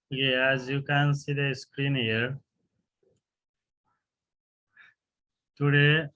Yeah, as you can see the screen here, today,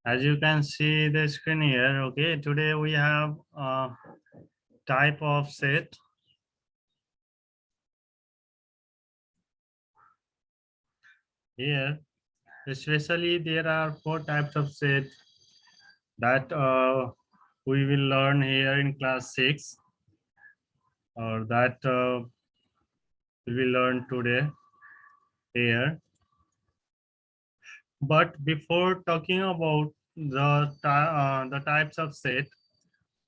as you can see the screen here, okay, today we have type of set. Here, especially there are four types of set that we will learn here in class 6, or that we will learn today here. But before talking about the types of set,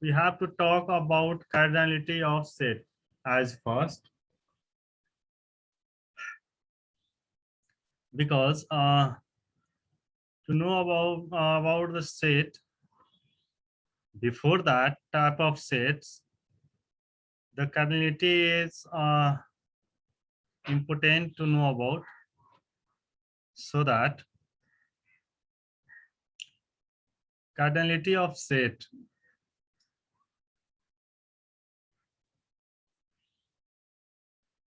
we have to talk about cardinality of set as first, because to know about the set, before that type of sets, the cardinality is important to know about, so that cardinality of set,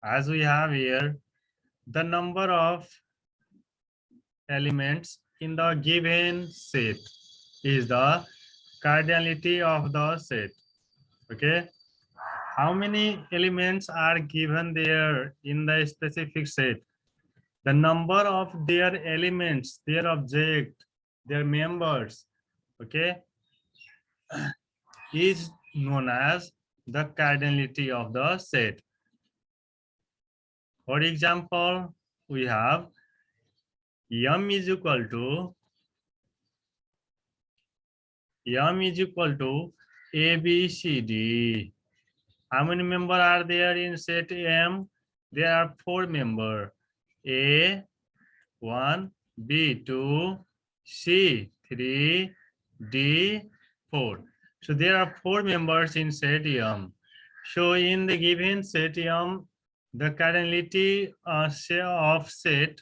as we have here, the number of elements in the given set is the cardinality of the set. Okay, how many elements are given there in the specific set? The number of their elements, their object, their members, okay, is known as the cardinality of the set. For example, we have m is equal to a b c d. How many members are there in set M? There are 4 members. A, 1, B, 2, C, 3, D, 4. So there are 4 members in set M. So in the given set M, the cardinality of set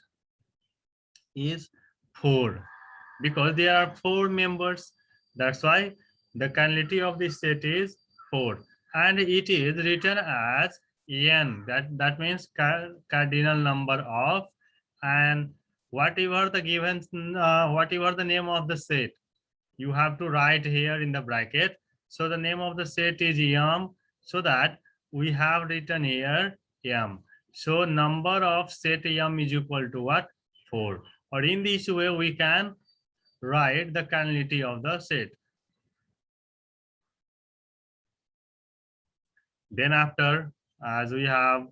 is 4, because there are 4 members. That's why the cardinality of this set is 4, and it is written as n. That means cardinal number of, and whatever the given whatever the name of the set, you have to write here in the bracket. So the name of the set is m, so that we have written here m. So number of set m is equal to what? 4. Or in this way we can write the cardinality of the set. Then after, as we have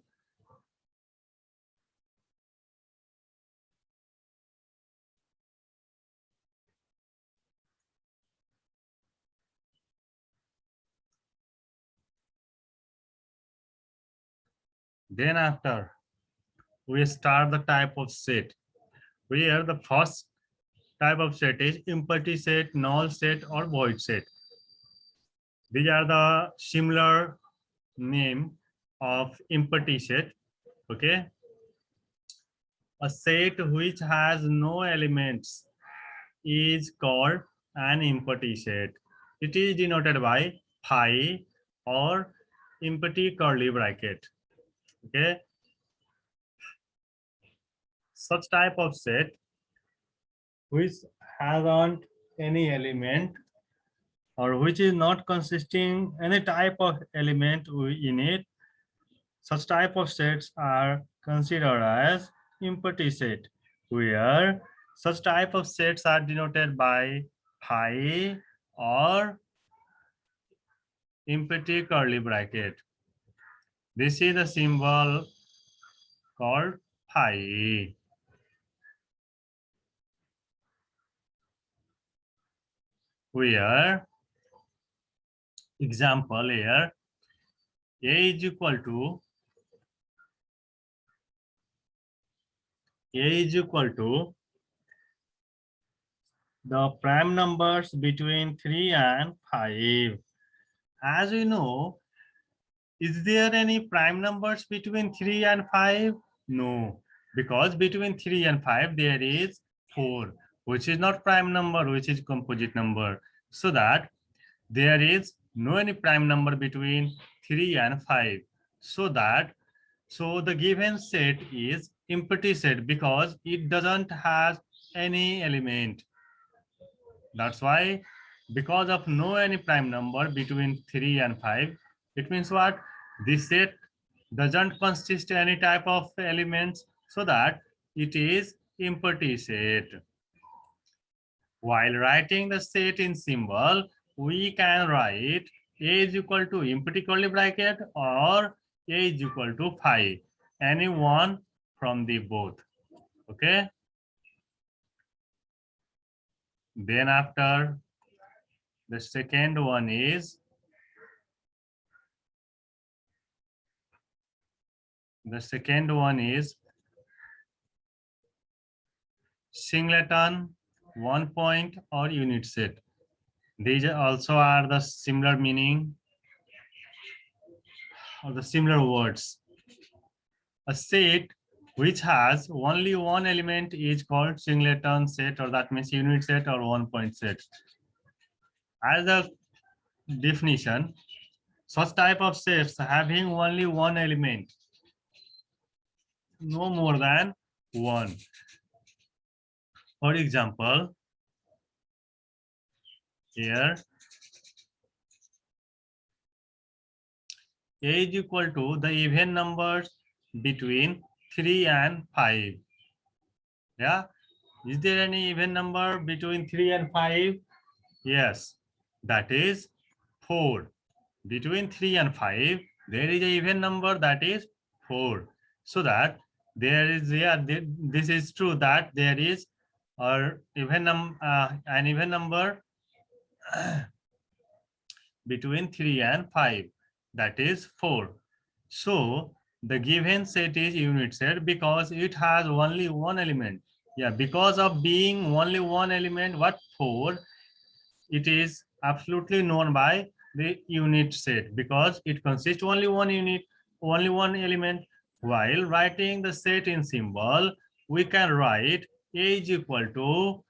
then after we start the type of set, where the first type of set is empty set, null set, or void set. These are the similar name of empty set. Okay, a set which has no elements is called an empty set. It is denoted by phi or empty curly bracket. Okay, such type of set which hasn't any element, or which is not consisting any type of element in it, such type of sets are considered as empty set, where such type of sets are denoted by phi or empty curly bracket. This is the symbol called phi, where example here, a is equal to a is equal to the prime numbers between 3 and 5. As we know, is there any prime numbers between 3 and 5? No, because between 3 and 5 there is 4, which is not prime number, which is composite number. So that there is no any prime number between 3 and 5. So the given set is empty set because it doesn't have any element. That's why, because of no any prime number between 3 and 5, it means what? This set doesn't consist any type of elements, so that it is empty set. While writing the set in symbol, we can write A is equal to empty curly bracket or A is equal to 5, any one from the both. Okay. Then after, the second one is singleton, 1 point or unit set. These also are the similar meaning or the similar words. A set which has only one element is called singleton set, or that means unit set or 1 point set. As a definition, such type of sets having only one element, no more than one. For example, here A is equal to the even numbers between 3 and 5. Yeah, is there any even number between 3 and 5? Yes, that is 4. Between 3 and 5, there is an even number, that is 4. So that there is, this is true that there is an even number between 3 and 5, that is 4. So the given set is unit set because it has only one element. Yeah, because of being only one element, what 4, it is absolutely known by the unit set because it consists only one unit, only one element. While writing the set in symbol, we can write A is equal to,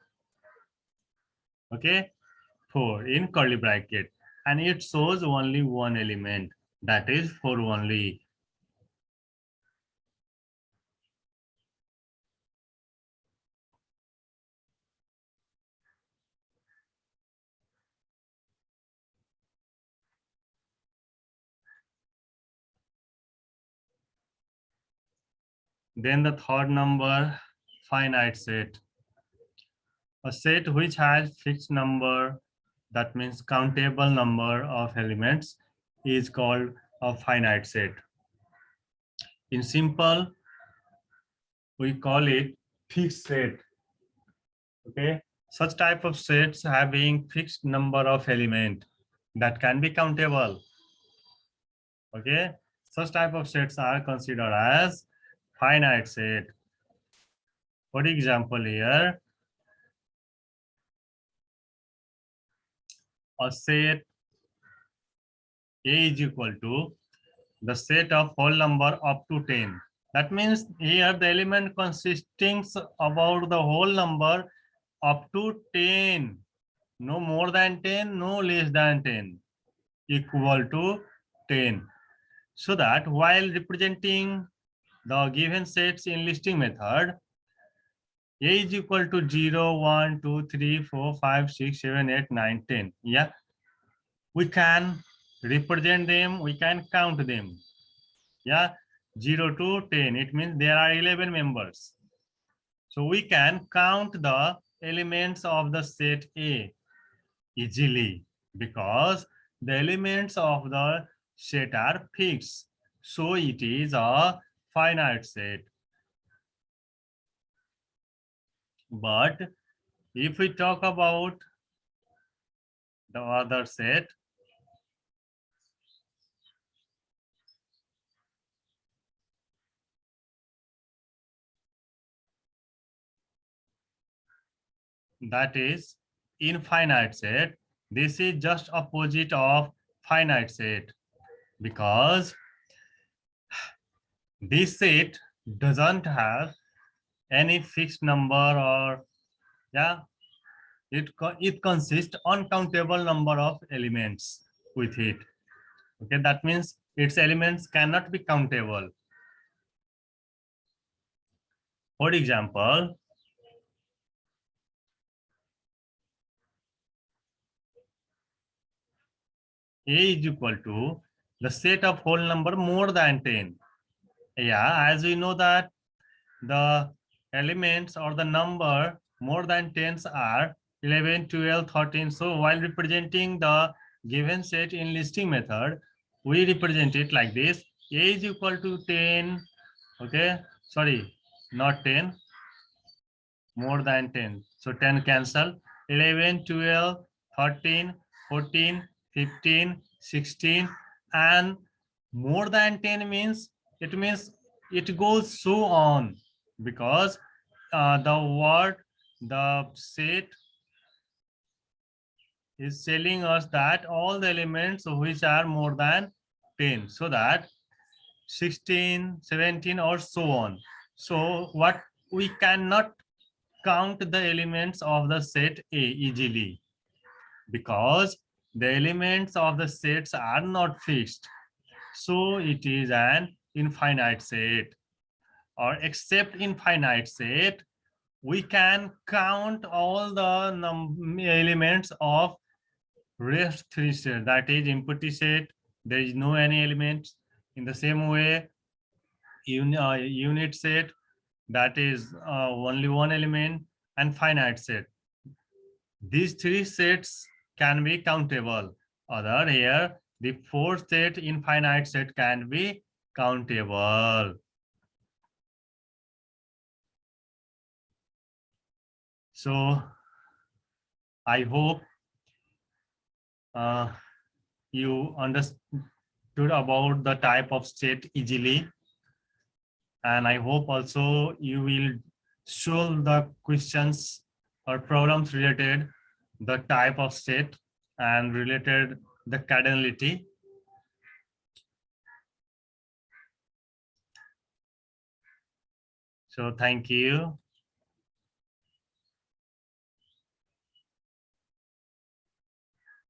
okay, 4 in curly bracket, and it shows only one element, that is 4 only. Then the third number, finite set. A set which has fixed number, that means countable number of elements, is called a finite set. In simple, we call it fixed set. Okay, such type of sets having fixed number of element that can be countable. Okay, such type of sets are considered as finite set. For example, here a set A is equal to the set of whole number up to 10. That means here the element consisting about the whole number up to 10, no more than 10, no less than 10, equal to 10. So that while representing the given sets in listing method, A is equal to 0, 1, 2, 3, 4, 5, 6, 7, 8, 9, 10. Yeah, we can represent them, we can count them. Yeah, 0 to 10, it means there are 11 members. So we can count the elements of the set A easily because the elements of the set are fixed. So it is a finite set. But if we talk about the other set, that is infinite set, this is just opposite of finite set, because this set doesn't have any fixed number, or yeah, it consists uncountable number of elements with it. Okay, that means its elements cannot be countable. For example, A is equal to the set of whole number more than 10. Yeah, as we know that the elements or the number more than 10s are 11, 12, 13. So while representing the given set in listing method, we represent it like this. A is equal to 10. Okay, sorry, not 10, more than 10. So 10 cancel. 11, 12, 13, 14, 15, 16, and more than 10 means it goes so on, because the set is telling us that all the elements which are more than 10, so that 16, 17, or so on. So what we cannot count the elements of the set A easily, because the elements of the sets are not fixed. So it is an infinite set, or except infinite set, we can count all the elements of rest three set, that is empty set, there is no any elements. In the same way, unit set, that is only one element, and finite set. These three sets can be countable. Other here, the fourth set, infinite set, can be countable. So I hope you understood about the type of set easily, and I hope also you will solve the questions or problems related the type of set and related the cardinality. So thank you.